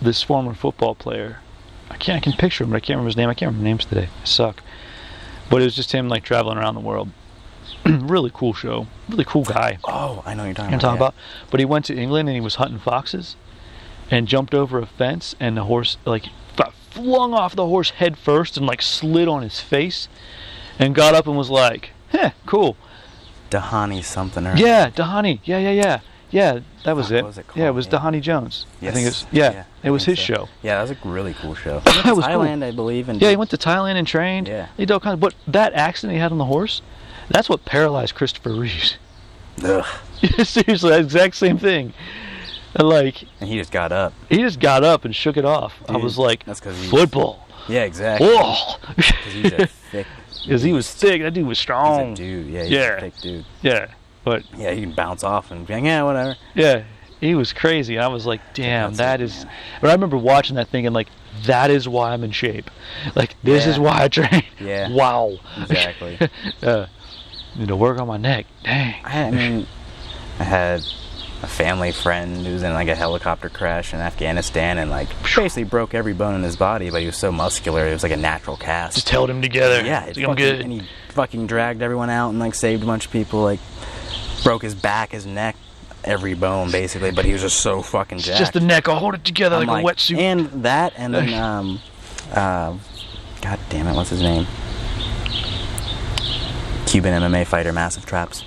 this former football player. I can picture him, but I can't remember his name. I can't remember names today. I suck. But it was just him like traveling around the world. Really cool show. Really cool guy. Oh, I know what you're talking about. But he went to England and he was hunting foxes and jumped over a fence, and the horse like got flung off the horse head first and like slid on his face and got up and was like, cool. Dahani something or yeah, Dahani. Yeah, that was it. What was it called? Yeah, it was Dahani Jones. Yes. I think it was his show. Yeah, that was a really cool show. That was Thailand, cool. I believe. And he went to Thailand and trained. Yeah. He did all kinds of, but that accident he had on the horse, that's what paralyzed Christopher Reeves. Ugh. Seriously, that exact same thing. And and he just got up. He just got up and shook it off. Dude, I was like, that's football. Yeah, exactly. Oh. Because he's a thick. Because he was thick. That dude was strong. He's a dude. Yeah, he's a thick dude. Yeah. But yeah, you can bounce off and be like, yeah, whatever. Yeah. He was crazy. I was like, damn, that is... But I remember watching that thing and like, that is why I'm in shape. Like, this is why I train. Yeah. Wow. Exactly. Need to work on my neck. Dang. I mean, I had a family friend who was in like a helicopter crash in Afghanistan and like basically broke every bone in his body, but he was so muscular, it was like a natural cast. Just held him together. Yeah, I'm good. And he fucking dragged everyone out and like saved a bunch of people, like broke his back, his neck, every bone basically, but he was just so fucking jacked. It's just the neck. I'll hold it together like a wetsuit. And that, and then god damn it, what's his name? Cuban MMA fighter, Massive Traps.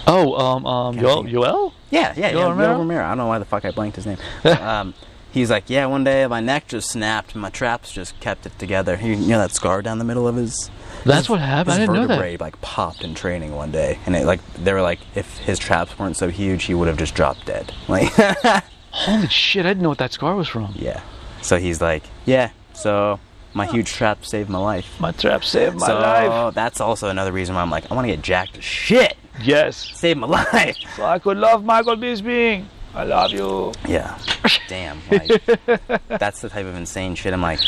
Oh, Yoel? Yeah, Yoel Romero. I don't know why the fuck I blanked his name. He's like, yeah, one day my neck just snapped and my traps just kept it together. You know that scar down the middle of his... That's what happened? I didn't know that. His vertebrae like popped in training one day, and it like they were like, if his traps weren't so huge, he would have just dropped dead. Like, holy shit! I didn't know what that scar was from. Yeah. So he's like, yeah. So my huge trap saved my life. My trap saved my life. So that's also another reason why I'm like, I want to get jacked as shit. Yes. Save my life. So I could love Michael Bisping. I love you. Yeah. Damn. Like, that's the type of insane shit. I'm like,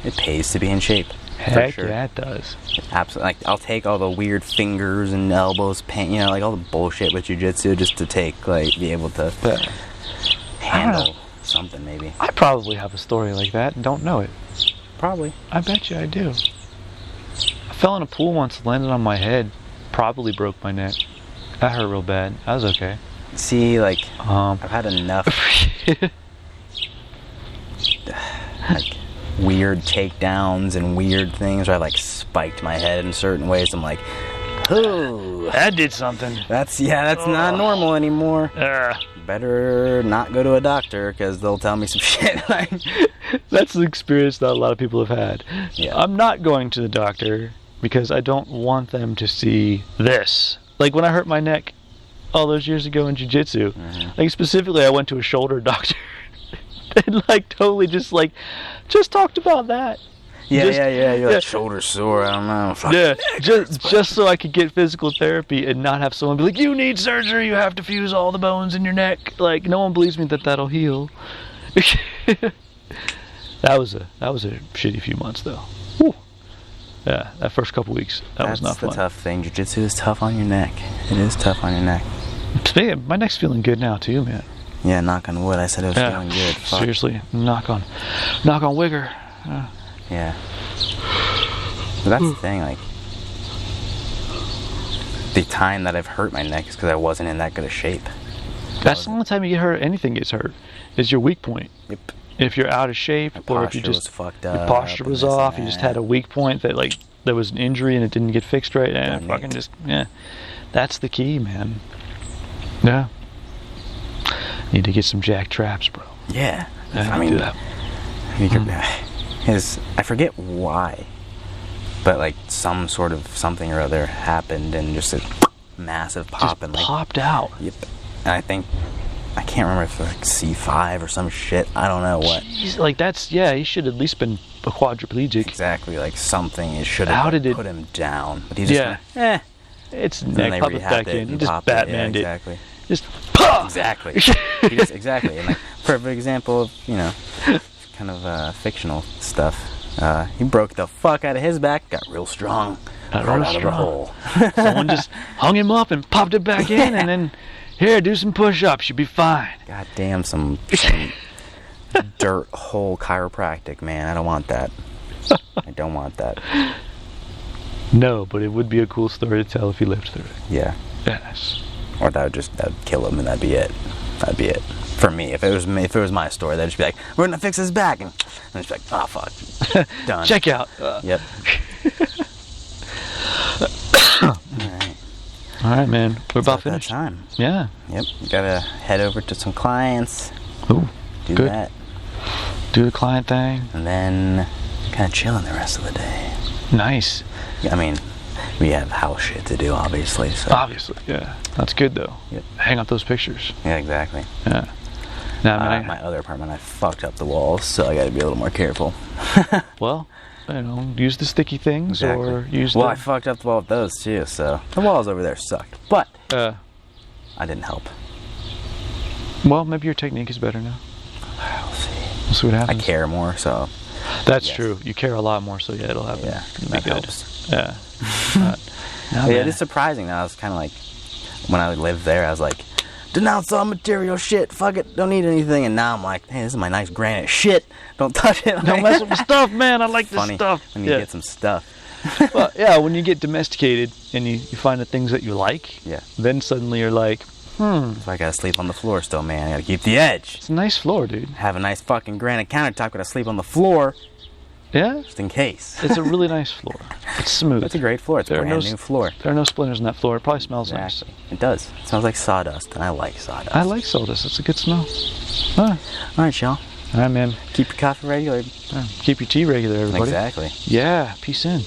it pays to be in shape. Heck sure. yeah, it does. Absolutely. Like, I'll take all the weird fingers and elbows, pain, you know, like all the bullshit with jiu-jitsu just to take, like, be able to handle something, maybe. I probably have a story like that and don't know it. Probably. I bet you I do. I fell in a pool once, landed on my head, probably broke my neck. That hurt real bad. I was okay. See, like, I've had enough like weird takedowns and weird things where I like spiked my head in certain ways. I'm like, oh, that did something. That's not normal anymore. Better not go to a doctor because they'll tell me some shit. That's the experience that a lot of people have had. Yeah. I'm not going to the doctor because I don't want them to see this. Like when I hurt my neck all those years ago in jiu-jitsu, like specifically I went to a shoulder doctor and like totally just talked about that. Yeah. You're like shoulder sore. I don't know. Yeah, just so I could get physical therapy and not have someone be like, you need surgery. You have to fuse all the bones in your neck. Like no one believes me that that'll heal. That was a shitty few months though. Whew. Yeah, that first couple weeks was not fun. That's the tough thing. Jiu-jitsu is tough on your neck. It is tough on your neck. My neck's feeling good now too, man. Yeah, knock on wood. I said it was feeling good. Fuck. Seriously, knock on Wigger. Yeah. But that's the thing, like, the time that I've hurt my neck is because I wasn't in that good a shape. That's the only time you get hurt, anything gets hurt, is your weak point. Yep. If you're out of shape, or if you just, fucked up, your posture was off, you just had a weak point that, like, there was an injury and it didn't get fixed right, and fucking just, that's the key, man. Yeah. Need to get some jack traps, bro. Yeah. I mean, do that. I forget why, but like some sort of something or other happened and just a massive pop just and like popped out. Yep. And I can't remember if it was like C5 or some shit. I don't know what. Jeez, like he should at least been a quadriplegic. Exactly, like something it should have put him down, but he just it's neck, pop it back in. He just Batmaned it. Exactly. Just exactly. Exactly. And like perfect example of kind of fictional stuff. He broke the fuck out of his back, got real strong, out of the hole. Someone just hung him up and popped it back in, and then here, do some push-ups, you'll be fine. God damn, some dirt hole chiropractic, man. I don't want that. I don't want that. No, but it would be a cool story to tell if he lived through it. Yeah. Yes. Or that would kill him, and that'd be it. That'd be it. For me, if it was my story, they'd just be like, "We're gonna fix his back," and it's like, "Oh fuck, done." Check out. Yep. All right, man. We're about finished. That time. Yeah. Yep. Gotta head over to some clients. Ooh. Do good. that. Do the client thing. And then kind of chilling the rest of the day. Nice. I mean, we have house shit to do, obviously. So. Obviously, yeah. That's good though. Yep. Hang up those pictures. Yeah, exactly. Yeah. Now, my other apartment, I fucked up the walls, so I got to be a little more careful. Well, use the sticky things or use. Well, I fucked up the wall with those too, so the walls over there sucked, but I didn't help. Well, maybe your technique is better now. We'll see. We'll see what happens. I care more, so. That's true. You care a lot more, so yeah, it'll happen. Yeah, that helps. Yeah. Yeah, it's surprising that I was kind of like, when I lived there, I was like, denounce all material shit, fuck it, don't need anything. And now I'm like, hey, this is my nice granite shit, don't touch it. Don't mess with my stuff, man. I like this stuff. When you get some stuff. Well, yeah, when you get domesticated and you find the things that you like, then suddenly you're like, So I gotta sleep on the floor still, man. I gotta keep the edge. It's a nice floor, dude. Have a nice fucking granite countertop, gotta sleep on the floor. Yeah? Just in case. It's a really nice floor. It's smooth. It's a great floor. It's a brand new floor. There are no splinters in that floor. It probably smells nice. It does. It smells like sawdust, and I like sawdust. I like sawdust. It's a good smell. All right, y'all. All right, man. Keep your coffee regular. Keep your tea regular, everybody. Exactly. Yeah. Peace in.